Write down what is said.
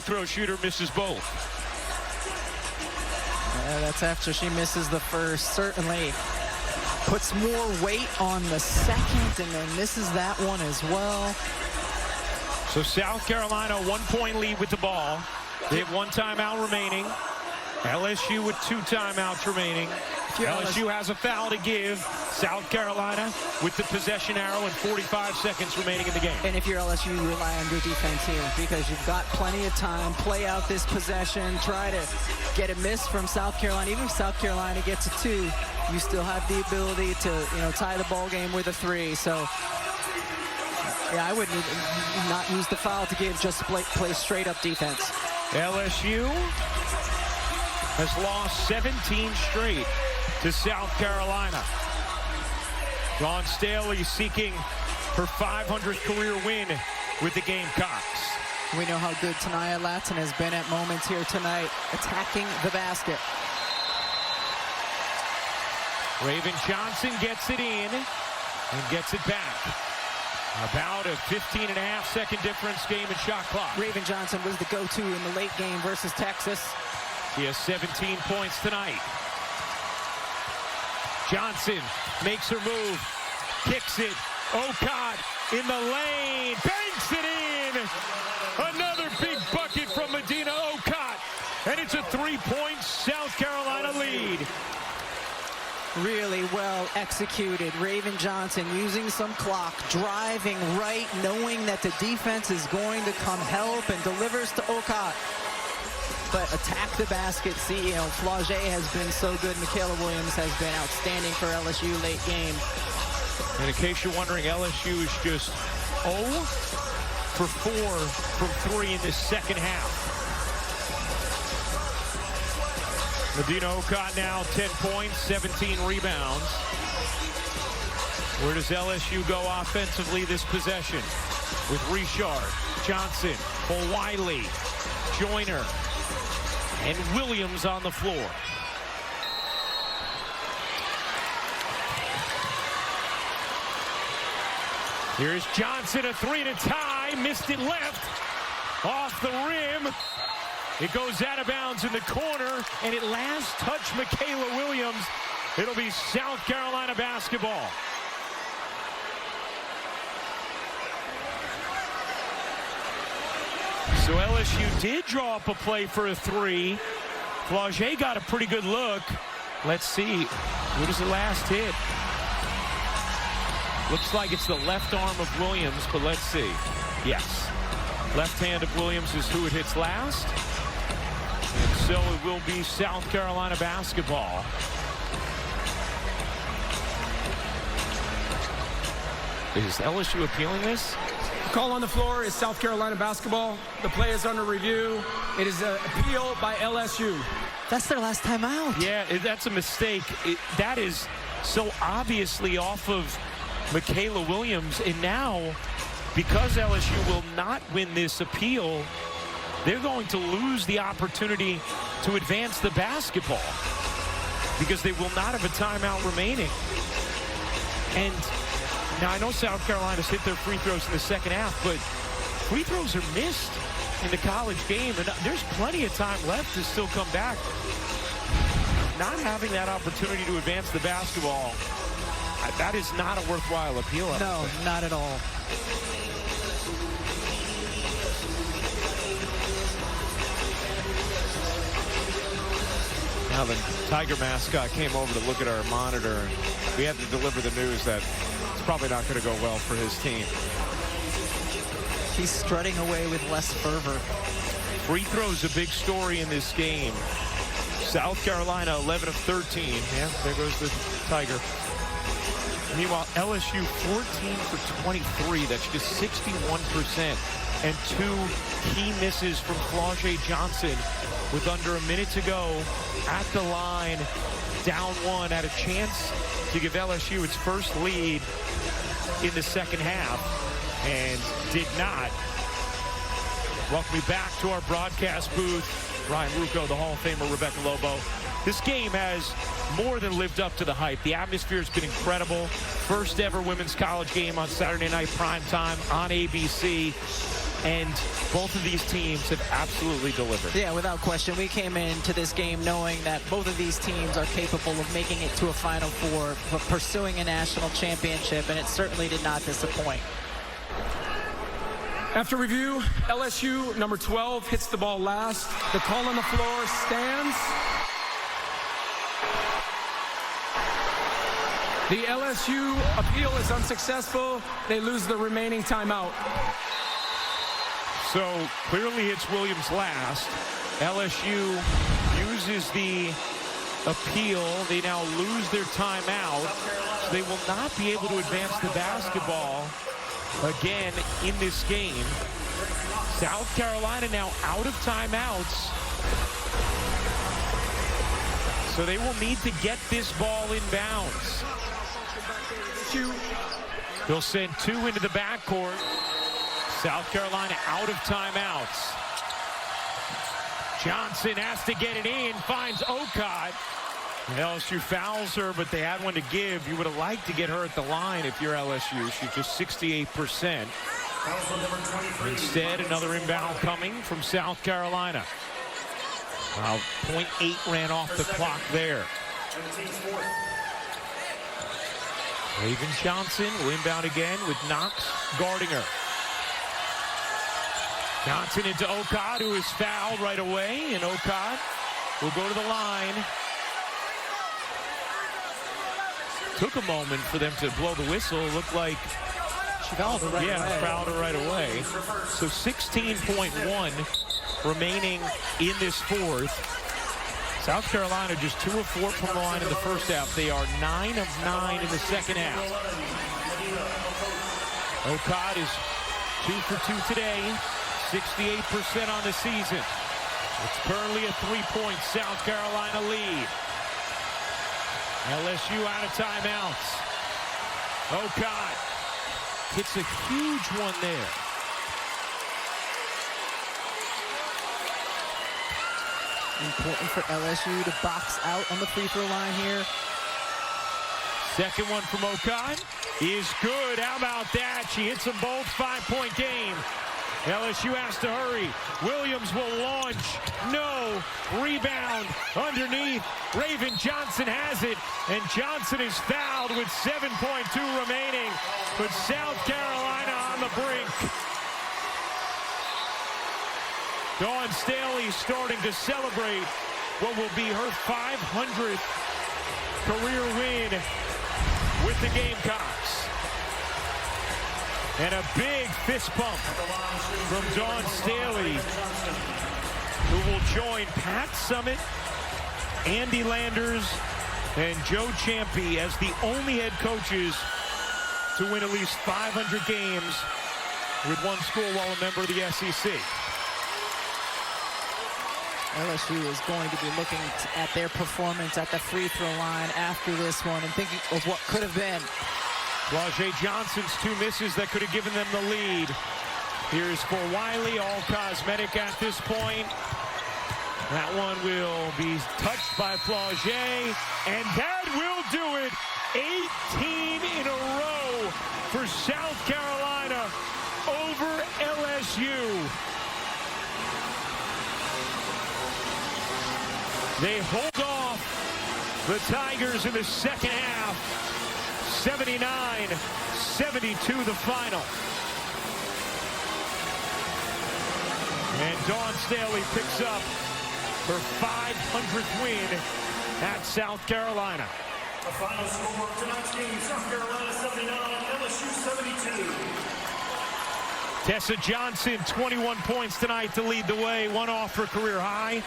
throw shooter misses both. That's after she misses the first. Certainly puts more weight on the second and then misses that one as well. So South Carolina, 1-point lead with the ball. They have 1 timeout remaining. LSU with 2 timeouts remaining. LSU has a foul to give. South Carolina with the possession arrow and 45 seconds remaining in the game. And if you're LSU, you rely on your defense here because you've got plenty of time. Play out this possession. Try to get a miss from South Carolina. Even if South Carolina gets a 2, you still have the ability to, tie the ball game with a 3. So, yeah, I would not use the foul to give, just play straight up defense. LSU has lost 17 straight to South Carolina. Dawn Staley seeking her 500th career win with the Gamecocks. We know how good Tanaya Latson has been at moments here tonight, attacking the basket. Raven Johnson gets it in and gets it back. About a 15.5-second difference game in shot clock. Raven Johnson was the go-to in the late game versus Texas. She has 17 points tonight. Johnson makes her move, kicks it. Okott in the lane, banks it in. Another big bucket from Medina Okott, and it's a 3-point South Carolina lead. Really well executed. Raven Johnson using some clock, driving right, knowing that the defense is going to come help, and delivers to Okott. But attack the basket. See, Flauget has been so good. Michaela Williams has been outstanding for LSU late game. And in case you're wondering, LSU is just 0 for 4 from 3 in this second half. Medina Okott now 10 points, 17 rebounds. Where does LSU go offensively this possession? With Richard, Johnson, Wiley, Joyner, and Williams on the floor. Here's Johnson, a 3 to tie, missed it left, off the rim. It goes out of bounds in the corner, and it last touched Michaela Williams. It'll be South Carolina basketball. So LSU did draw up a play for a 3. Flauget got a pretty good look. Let's see. Who does the last hit? Looks like it's the left arm of Williams, but let's see. Yes. Left hand of Williams is who it hits last. And so it will be South Carolina basketball. Is LSU appealing this? Call on the floor is South Carolina basketball. The play is under review. It is an appeal by LSU. That's their last time out. Yeah, that's a mistake. That is so obviously off of Michaela Williams. And now, because LSU will not win this appeal, they're going to lose the opportunity to advance the basketball because they will not have a timeout remaining. And now, I know South Carolina's hit their free throws in the second half, but free throws are missed in the college game, and there's plenty of time left to still come back. Not having that opportunity to advance the basketball, that is not a worthwhile appeal. No, not at all. Now the Tiger mascot came over to look at our monitor, and we had to deliver the news that it's probably not going to go well for his team. He's strutting away with less fervor. Free throws a big story in this game. South Carolina 11 of 13. Yeah, there goes the Tiger. Meanwhile, LSU 14 for 23. That's just 61%. And 2 key misses from Flauget Johnson with under a minute to go at the line, down 1, had a chance to give LSU its first lead in the second half and did not. Welcome me back to our broadcast booth. Ryan Ruocco, the Hall of Famer Rebecca Lobo. This game has more than lived up to the hype. The atmosphere has been incredible. First ever women's college game on Saturday night prime time on ABC. and both of these teams have absolutely delivered. Yeah, without question. We came into this game knowing that both of these teams are capable of making it to a Final Four, but pursuing a national championship, and it certainly did not disappoint. After review, LSU number 12 hits the ball last. The call on the floor stands. The LSU appeal is unsuccessful. They lose the remaining timeout. So clearly it's Williams last. LSU uses the appeal. They now lose their timeout. So they will not be able to advance the basketball again in this game. South Carolina now out of timeouts. So they will need to get this ball inbounds. They'll send two into the backcourt. South Carolina out of timeouts. Johnson has to get it in, finds Okott. LSU fouls her, but they had one to give. You would have liked to get her at the line if you're LSU. She's just 68%. Instead, another inbound coming from South Carolina. Wow, 0.8 ran off the clock there. Raven Johnson will inbound again with Knox guarding her. Johnson into Okott, who is fouled right away, and Okott will go to the line. Took a moment for them to blow the whistle. Looked like she fouled her right away. Yeah, fouled her right away. So 16.1 remaining in this fourth. South Carolina just 2 of 4 from the line in the first half. They are 9 of 9 in the second half. Okott is 2 for 2 today, 68% on the season. It's currently a 3-point South Carolina lead. LSU out of timeouts. Okott hits a huge one there. Important for LSU to box out on the free throw line here. Second one from Okott is good. How about that? She hits them both. 5-point game. LSU has to hurry. Williams will launch. No. Rebound underneath. Raven Johnson has it. And Johnson is fouled with 7.2 remaining. But South Carolina on the brink. Dawn Staley starting to celebrate what will be her 500th career win with the Gamecocks. And a big fist pump from Dawn Staley, who will join Pat Summitt, Andy Landers, and Joe Ciampi as the only head coaches to win at least 500 games with one school while a member of the SEC. LSU is going to be looking at their performance at the free throw line after this one and thinking of what could have been. Flau'jae Johnson's 2 misses that could have given them the lead. Here's for Wiley, all cosmetic at this point. That one will be touched by Flau'jae, and that will do it. 18 in a row for South Carolina over LSU. They hold off the Tigers in the second half. 79-72 the final. And Dawn Staley picks up her 500th win at South Carolina. The final score of tonight's game, South Carolina 79, LSU 72. Tessa Johnson, 21 points tonight to lead the way, 1 off her career high.